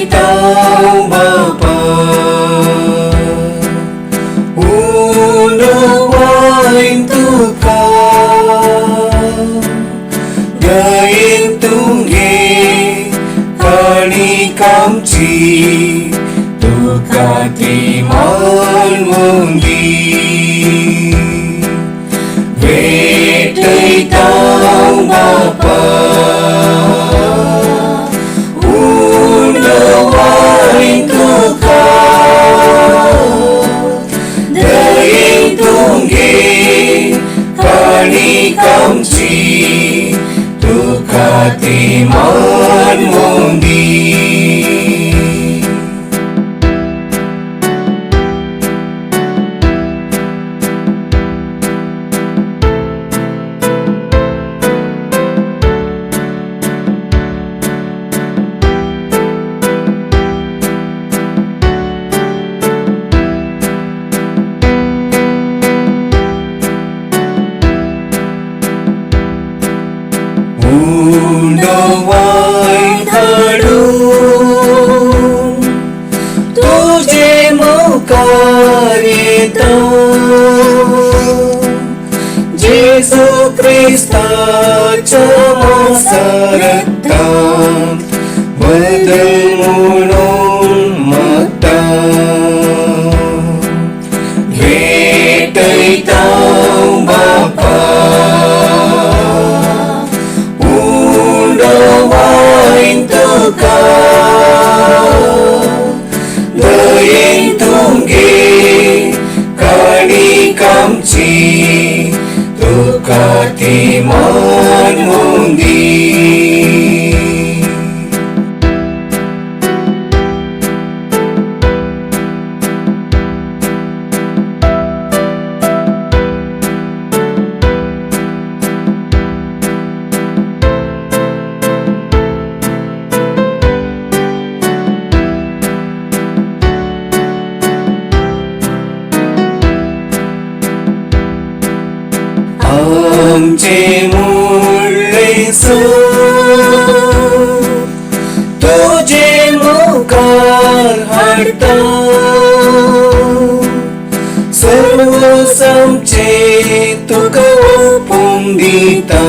भेटाव बापा, उनवाइन तुका गायन तुंगे काणिकामची तुका ती मानवंगी भेटैताव बापा, उनवाइन तुका गायन तुंगे काणिकामची तुका ती मानवंगी उनवाइन हाडून तुझे मुखार येतो, जेसू ख्रिस्ताच्या रक्तान बदल म्हणून मागता भेटैताव बापा, उनवाइन तुका गायन तुंगे काणिकामची तुका ती मानवंगी आमचे मुळेसो तुझे मुखार हाडता, सर्व आमचे तुका ओपून दिता,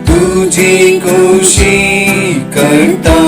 तुझी खुशी करता